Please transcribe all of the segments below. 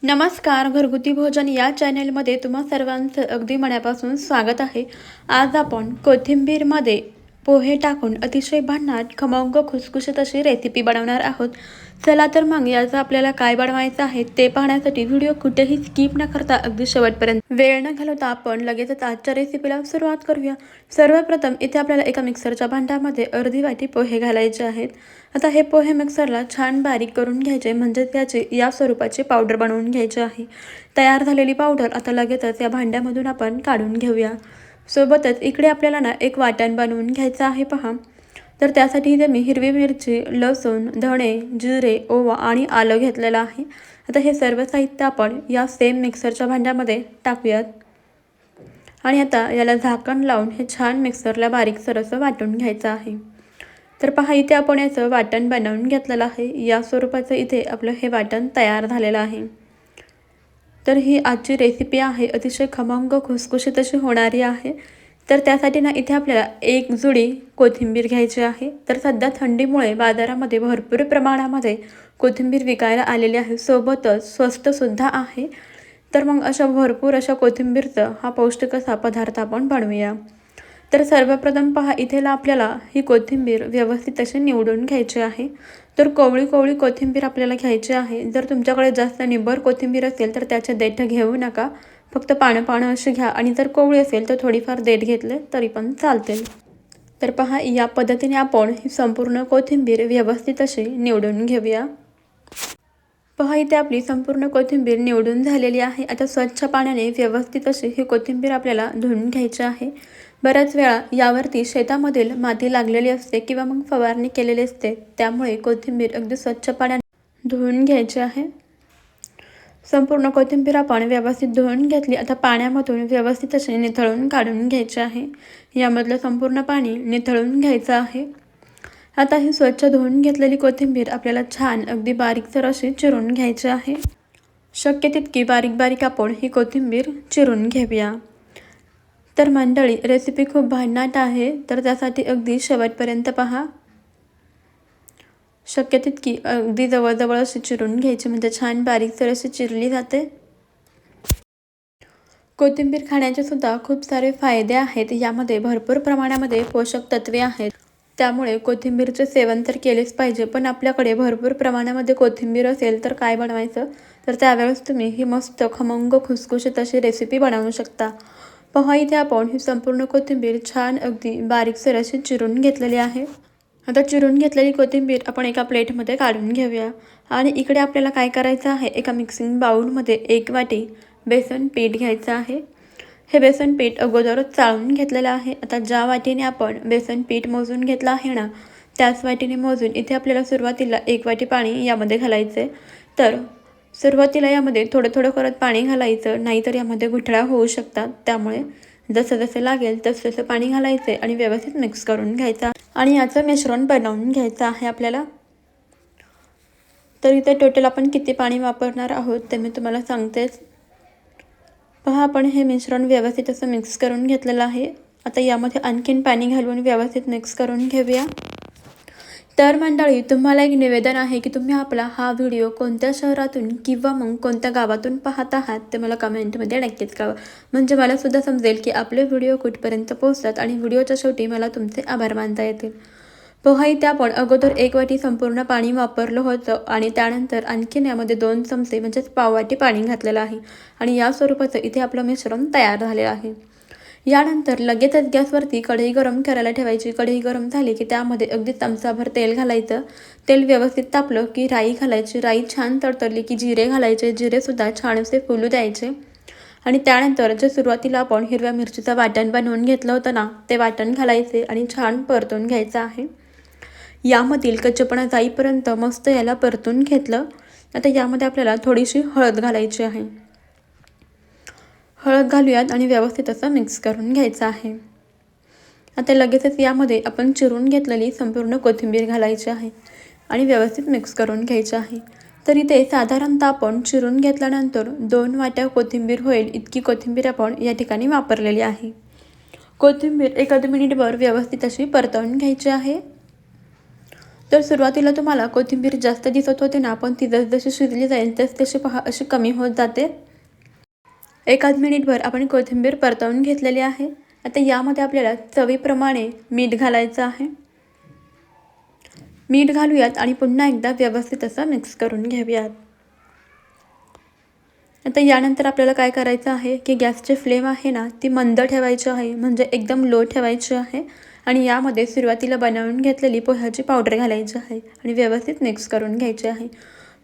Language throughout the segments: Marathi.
नमस्कार. घरगुती भोजन या चॅनेलमध्ये तुम्हा सर्वांचं अगदी मनापासून स्वागत आहे. आज आपण कोथिंबीरमध्ये पोहे टाकून अतिशय भन्नाट खमंग खुसखुशीत अशी रेसिपी बनवणार आहोत. चला तर मग याचं आपल्याला काय बनवायचं आहे ते पाहण्यासाठी व्हिडिओ कुठेही स्किप न करता अगदी शेवटपर्यंत वेळ न घालवता आपण लगेचच आजच्या रेसिपीला सुरुवात करूया. सर्वप्रथम इथे आपल्याला एका मिक्सरच्या भांड्यामध्ये अर्धी वाटी पोहे घालायचे आहेत. आता हे पोहे मिक्सरला छान बारीक करून घ्यायचे, म्हणजे त्याची या स्वरूपाची पावडर बनवून घ्यायची आहे. तयार झालेली पावडर आता लगेचच या भांड्यामधून आपण काढून घेऊया. सोबतच इकडे आपल्याला एक वाटण बनवून घ्यायचं आहे पहा. तर त्यासाठी इथे मी हिरवी मिरची, लसूण, धणे, जिरे, ओवा आणि आलं घेतलेलं आहे. आता हे सर्व साहित्य आपण या सेम मिक्सरच्या भांड्यामध्ये टाकूयात आणि आता याला झाकण लावून हे छान मिक्सरला बारीकसर असं वाटून घ्यायचं आहे. तर पहा इथे आपण याचं वाटण बनवून घेतलेलं आहे. या स्वरूपाचं इथे आपलं हे वाटण तयार झालेलं आहे. तर ही आजची रेसिपी आहे, अतिशय खमंग खुसखुशीत अशी होणारी आहे. तर त्यासाठी ना इथे आपल्याला एक जुडी कोथिंबीर घ्यायची आहे. तर सध्या थंडीमुळे बाजारामध्ये भरपूर प्रमाणामध्ये कोथिंबीर विकायला आलेली आहे, सोबतच स्वस्तसुद्धा आहे. तर मग अशा भरपूर अशा कोथिंबीरचा हा पौष्टिक असा पदार्थ आपण बनवूया. तर सर्वप्रथम पहा इथेला आपल्याला ही कोथिंबीर व्यवस्थित अशी निवडून घ्यायची आहे. तर कोवळी कोवळी कोथिंबीर आपल्याला घ्यायची आहे. जर तुमच्याकडे जास्त निब्बर कोथिंबीर असेल तर त्याचे देठ घेऊ नका, फक्त पानं अशी घ्या. आणि जर कोवळी असेल तर थोडीफार देठ घेतले तरी पण चालतील. तर पहा या पद्धतीने आपण ही संपूर्ण कोथिंबीर व्यवस्थित अशी निवडून घेऊया. पहा इथे आपली संपूर्ण कोथिंबीर निवडून झालेली आहे. आता स्वच्छ पाण्याने व्यवस्थित अशी ही कोथिंबीर आपल्याला धुवून घ्यायची आहे. बऱ्याच वेळा यावरती शेतामधील माती लागलेली असते किंवा मग फवारणी केलेली असते, त्यामुळे कोथिंबीर अगदी स्वच्छ पाण्याने धुवून घ्यायची आहे. संपूर्ण कोथिंबीर आपण व्यवस्थित धुवून घेतली. आता पाण्यामधून व्यवस्थित असे निथळून काढून घ्यायचे आहे. यामधलं संपूर्ण पाणी निथळून घ्यायचं आहे. आता ही स्वच्छ धुवून घेतलेली कोथिंबीर आपल्याला छान अगदी बारीकसर अशी चिरून घ्यायची आहे. शक्य तितकी बारीक बारीक आपण ही कोथिंबीर चिरून घेऊया. तर मंडळी, रेसिपी खूप भन्नाट आहे, तर त्यासाठी अगदी शेवटपर्यंत पहा. शक्य तितकी अगदी जवळजवळ अशी चिरून घ्यायची, म्हणजे छान बारीकसर अशी चिरली जाते. कोथिंबीर खाण्याचे सुद्धा खूप सारे फायदे आहेत. यामध्ये भरपूर प्रमाणामध्ये पोषक तत्वे आहेत, त्यामुळे कोथिंबीरचे सेवन तर केलेच पाहिजे. पण आपल्याकडे भरपूर प्रमाणामध्ये कोथिंबीर असेल तर काय बनवायचं, तर त्यावेळेस तुम्ही ही मस्त खमंग खुसखुशीत अशी रेसिपी बनवू शकता. पहा इथे आपण ही संपूर्ण कोथिंबीर छान अगदी बारीकसर अशी चिरून घेतलेली आहे. आता चिरून घेतलेली कोथिंबीर आपण एका प्लेटमध्ये काढून घेऊया. आणि इकडे आपल्याला काय करायचं आहे, एका मिक्सिंग बाउलमध्ये 1 वाटी बेसन पीठ घ्यायचं आहे. हे बेसन पीठ अगोदरच चाळून घेतलेलं आहे. आता ज्या वाटीने आपण बेसन पीठ मोजून घेतलं आहे ना, त्याच वाटीने मोजून इथे आपल्याला सुरुवातीला 1 वाटी पाणी यामध्ये घालायचं आहे. तर सुरुवातीला यामध्ये थोडं थोडं करत पाणी घालायचं, नाहीतर यामध्ये गुठळ्या होऊ शकतात. त्यामुळे जसं जसं लागेल तसं तसं पाणी घालायचं आणि व्यवस्थित मिक्स करून घ्यायचं आणि याचं मिश्रण बनवून घ्यायचं आहे आपल्याला. तर इथे टोटल आपण किती पाणी वापरणार आहोत ते मी तुम्हाला सांगतेच. पहा आपण हे मिश्रण व्यवस्थित असं मिक्स करून घेतलेलं आहे. आता यामध्ये आणखीन पाणी घालून व्यवस्थित मिक्स करून घेऊया. तर मंडळी, तुम्हाला एक निवेदन आहे की तुम्ही आपला हा व्हिडिओ कोणत्या शहरातून किंवा मग कोणत्या गावातून पाहत आहात ते मला कमेंटमध्ये नक्कीच कळवा, म्हणजे मला सुद्धा समजेल की आपले व्हिडिओ कुठपर्यंत पोहोचतात आणि व्हिडिओच्या शेवटी मला तुमचे आभार मानता येतील. पोहा इथे आपण अगोदर 1 वाटी संपूर्ण पाणी वापरलं होतं आणि त्यानंतर आणखीन यामध्ये 2 चमचे म्हणजेच पाव वाटी पाणी घातलेलं आहे. आणि या स्वरूपाचं इथे आपलं मिश्रण तयार झालेलं आहे. यानंतर लगेचच गॅसवरती कढई गरम करायला ठेवायची. कढई गरम झाली की त्यामध्ये अगदी चमचाभर तेल घालायचं. तेल व्यवस्थित तापलं की राई घालायची. राई छान तडतडली की जिरे घालायचे. जिरेसुद्धा छान असे फुलू द्यायचे. आणि त्यानंतर जे सुरुवातीला आपण हिरव्या मिरचीचं वाटण बनवून घेतलं होतं ना, ते वाटण घालायचे आणि छान परतून घ्यायचं आहे. यामधील कच्चेपणा जाईपर्यंत मस्त याला परतून घेतलं. आता यामध्ये आपल्याला थोडीशी हळद घालायची आहे. हळद घालूयात आणि व्यवस्थित असं मिक्स करून घ्यायचं आहे. आता लगेचच यामध्ये आपण चिरून घेतलेली संपूर्ण कोथिंबीर घालायची आहे आणि व्यवस्थित मिक्स करून घ्यायची आहे. तर इथे साधारणतः आपण चिरून घेतल्यानंतर 2 वाट्या कोथिंबीर होईल इतकी कोथिंबीर आपण या ठिकाणी वापरलेली आहे. कोथिंबीर 1 मिनिटभर व्यवस्थित अशी परतवून घ्यायची आहे. तर सुरुवातीला तुम्हाला कोथिंबीर जास्त दिसत होती ना, पण ती जसजशी शिजली जाईल तशी पहा अशी कमी होत जाते. एखाद मिनिटभर आपण कोथिंबीर परतवून घेतलेली आहे. आता यामध्ये आपल्याला चवीप्रमाणे मीठ घालायचं आहे. मीठ घालूयात आणि पुन्हा एकदा व्यवस्थित असं मिक्स करून घेऊयात. आता यानंतर आपल्याला काय करायचं आहे की गॅसची फ्लेम आहे ना, ती मंद ठेवायची आहे, म्हणजे एकदम लो ठेवायची आहे. आणि यामध्ये सुरुवातीला बनवून घेतलेली पोह्याची पावडर घालायची आहे आणि व्यवस्थित मिक्स करून घ्यायची आहे.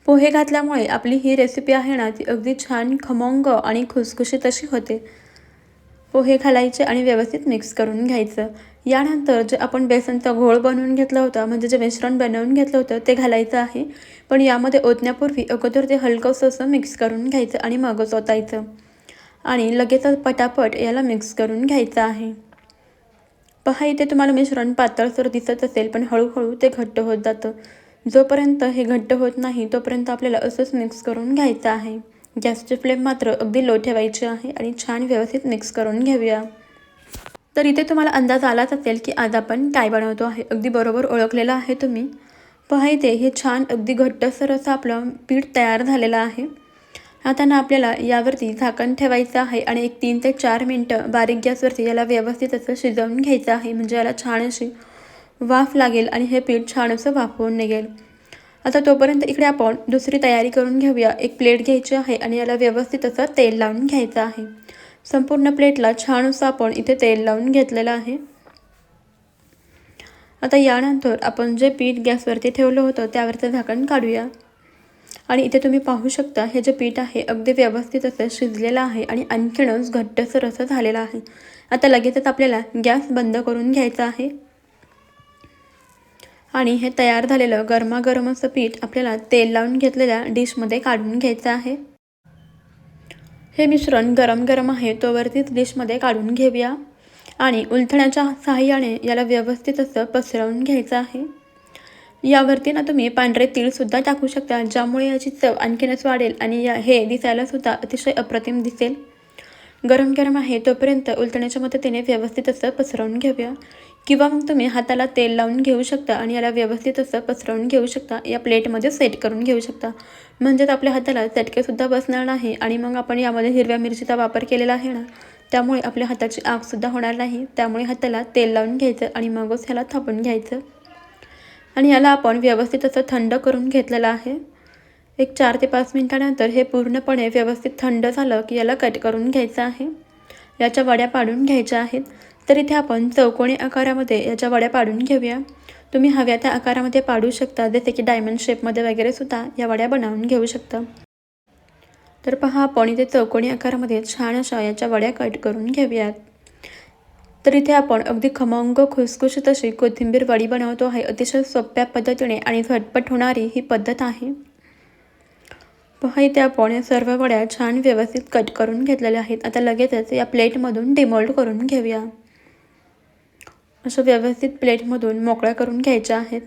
पोहे घातल्यामुळे आपली ही रेसिपी आहे ना, ती अगदी छान खमंग आणि खुसखुशीत अशी होते. पोहे घालायचे आणि व्यवस्थित मिक्स करून घ्यायचं. यानंतर जे आपण बेसनचा घोळ बनवून घेतला होता, म्हणजे जे मिश्रण बनवून घेतलं होतं ते घालायचं आहे. पण यामध्ये ओतण्यापूर्वी अगोदर ते हलकंसं असं मिक्स करून घ्यायचं आणि मगच ओतायचं. आणि लगेचच पटापट याला मिक्स करून घ्यायचं आहे. पहा, इथे तुम्हाला मिश्रण पातळसर दिसत असेल, पण हळूहळू ते घट्ट होत जातं. जोपर्यंत हे घट्ट होत नाही तोपर्यंत आपल्याला असंच मिक्स करून घ्यायचं आहे. गॅसची फ्लेम मात्र अगदी लो ठेवायची आहे आणि छान व्यवस्थित मिक्स करून घेऊया. तर इथे तुम्हाला अंदाज आलाच असेल की आज आपण काय बनवतो आहे. अगदी बरोबर ओळखलेलं आहे तुम्ही. पहा, इथे हे छान अगदी घट्टसर असं आपलं पीठ तयार झालेलं आहे. आता ना आपल्याला यावरती झाकण ठेवायचं आहे आणि एक 3 ते 4 मिनटं बारीक गॅसवरती याला व्यवस्थित असं शिजवून घ्यायचं आहे, म्हणजे याला छान अशी वाफ लागेल आणि हे पीठ छान असं वाफवून निघेल. आता तोपर्यंत इकडे आपण दुसरी तयारी करून घेऊया. एक प्लेट घ्यायची आहे आणि याला व्यवस्थित असं तेल लावून घ्यायचं आहे. संपूर्ण प्लेटला छान असं आपण इथे तेल लावून घेतलेलं आहे. आता यानंतर आपण जे पीठ गॅसवरती ठेवलं होतं त्यावरचं झाकण काढूया. आणि इथे तुम्ही पाहू शकता हे जे पीठ आहे अगदी व्यवस्थित असं शिजलेलं आहे आणि आणखीनच घट्टसर असं झालेलं आहे. आता लगेचच आपल्याला गॅस बंद करून घ्यायचा आहे आणि हे तयार झालेलं गरमागरम असं पीठ आपल्याला तेल लावून घेतलेल्या डिशमध्ये काढून घ्यायचं आहे. हे मिश्रण गरम गरम आहे तोवरतीच डिशमध्ये काढून घेऊया आणि उलथण्याच्या सहाय्याने याला व्यवस्थित असं पसरवून घ्यायचं आहे. यावरती ना तुम्ही पांढरे तीळसुद्धा टाकू शकता, ज्यामुळे याची चव आणखीनच वाढेल आणि हे दिसायलासुद्धा अतिशय अप्रतिम दिसेल. गरम गरम आहे तोपर्यंत उलटण्याच्या मदतीने व्यवस्थित असं पसरवून घेऊया, किंवा मग तुम्ही हाताला तेल लावून घेऊ शकता आणि याला व्यवस्थित असं पसरवून घेऊ शकता. या प्लेटमध्ये सेट करून घेऊ शकता, म्हणजेच आपल्या हाताला चटकेसुद्धा बसणार नाही. आणि मग आपण यामध्ये हिरव्या मिरचीचा वापर केलेला आहे ना, त्यामुळे आपल्या हाताची आगसुद्धा होणार नाही. त्यामुळे हाताला तेल लावून घ्यायचं आणि मगच ह्याला थापून घ्यायचं आणि याला आपण व्यवस्थित असं थंड करून घेतलेलं आहे. एक 4 ते 5 मिनिटानंतर हे पूर्णपणे व्यवस्थित थंड झालं की याला कट करून घ्यायचं आहे. याच्या वड्या पाडून घ्यायच्या आहेत. तर इथे आपण चौकोनी आकारामध्ये याच्या वड्या पाडून घेऊया. तुम्ही हव्या त्या आकारामध्ये पाडू शकता, जसे की डायमंड शेपमध्ये वगैरे सुद्धा या वड्या बनवून घेऊ शकता. तर पहा, आपण इथे चौकोनी आकारामध्ये छान अशा याच्या वड्या कट करून घेऊयात. तर इथे आपण अगदी खमंग खुसखुशीत अशी कोथिंबीर वडी बनवतो आहे. अतिशय सोप्या पद्धतीने आणि झटपट होणारी ही पद्धत आहे. पहा, इथे आपण या सर्व वड्या छान व्यवस्थित कट करून घेतलेल्या आहेत. आता लगेचच या प्लेटमधून डिमोल्ड करून घेऊया. अशा व्यवस्थित प्लेटमधून मोकळ्या करून घ्यायच्या आहेत.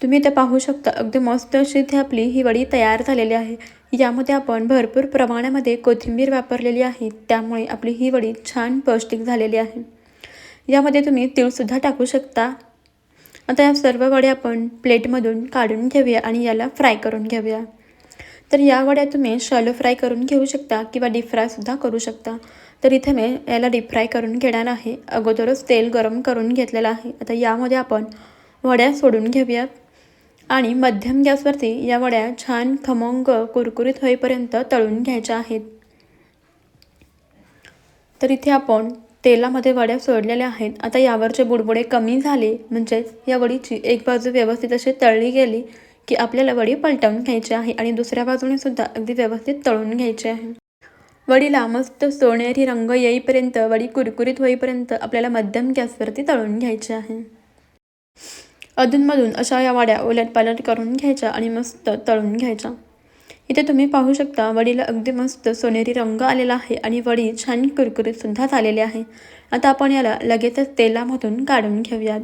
तुम्ही इथे पाहू शकता अगदी मस्त अशी इथे आपली ही वडी तयार झालेली आहे. यामध्ये आपण भरपूर प्रमाणामध्ये कोथिंबीर वापरलेली आहे, त्यामुळे आपली ही वडी छान पौष्टिक झालेली आहे. यामध्ये तुम्ही तीळसुद्धा टाकू शकता. आता या सर्व वड्या आपण प्लेटमधून काढून घेऊया आणि याला फ्राय करून घेऊया. तर या वड्या तुम्ही शॅलो फ्राय करून घेऊ शकता किंवा डीप फ्रायसुद्धा करू शकता. तर इथे मी याला डीप फ्राय करून घेणार आहे. अगोदरच तेल गरम करून घेतलेलं आहे. आता यामध्ये आपण वड्या सोडून घेऊयात आणि मध्यम गॅसवरती या वड्या छान खमंग कुरकुरीत होईपर्यंत तळून घ्यायच्या आहेत. तर इथे आपण तेलामध्ये वड्या सोडलेल्या आहेत. आता यावरचे बुडबुडे कमी झाले, म्हणजेच या वडीची एक बाजू व्यवस्थित अशी तळली गेली की आपल्याला वडी पलटवून घ्यायची आहे आणि दुसऱ्या बाजूने सुद्धा अगदी व्यवस्थित तळून घ्यायची आहे. वडीला मस्त सोनेरी रंग येईपर्यंत, वडी कुरकुरीत होईपर्यंत आपल्याला मध्यम गॅसवरती तळून घ्यायची आहे. अधूनमधून अशा या वड्या उलटपालट करून घ्यायच्या आणि मस्त तळून घ्यायच्या. इथे तुम्ही पाहू शकता वडीला अगदी मस्त सोनेरी रंग आलेला आहे आणि वडी छान कुरकुरीतसुद्धा झालेली आहे. आता आपण याला लगेचच तेलामधून काढून घेऊयात.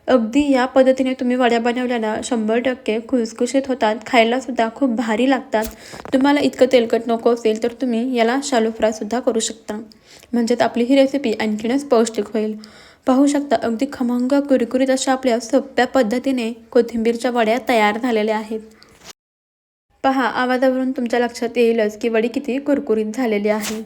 अगदी या पद्धतीने तुम्ही वड्या बनवल्या ना 100% खुसखुशीत होतात, खायलासुद्धा खूप भारी लागतात. तुम्हाला इतकं तेलकट नको असेल तर तुम्ही याला शॅलो फ्रायसुद्धा करू शकता, म्हणजेच आपली ही रेसिपी आणखीनच पौष्टिक होईल. पाहू शकता अगदी खमंग कुरकुरीत अशा आपल्या सोप्या पद्धतीने कोथिंबीरच्या वड्या तयार झालेल्या आहेत. पहा, आवाजावरून तुमच्या लक्षात येईलच की वडी किती कुरकुरीत झालेली आहे.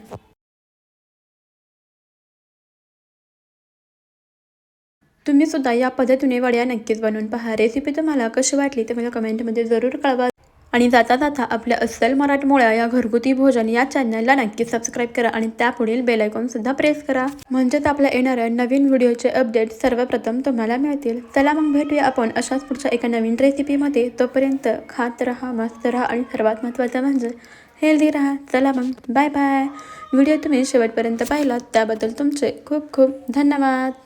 तुम्ही सुद्धा या पद्धतीने वड्या नक्कीच बनवून पहा. रेसिपी तुम्हाला कशी वाटली ते मला कमेंटमध्ये जरूर कळवा. आणि जाता जाता आपल्या अस्सल मराठमोळ्या या घरगुती भोजन या चॅनलला नक्की सबस्क्राईब करा आणि त्यापुढील बेल आयकॉन सुद्धा प्रेस करा. म्हणजेच आपल्या येणाऱ्या नवीन व्हिडिओचे अपडेट सर्वप्रथम तुम्हाला मिळतील. चला मग भेटूया आपण अशाच पुढच्या एका नवीन रेसिपीमध्ये. तोपर्यंत खात राहा, मस्त राहा आणि सर्वात महत्त्वाचं म्हणजे हेल्दी राहा. चला मग बाय बाय. व्हिडिओ तुम्ही शेवटपर्यंत पाहिलात त्याबद्दल तुमचे खूप खूप धन्यवाद.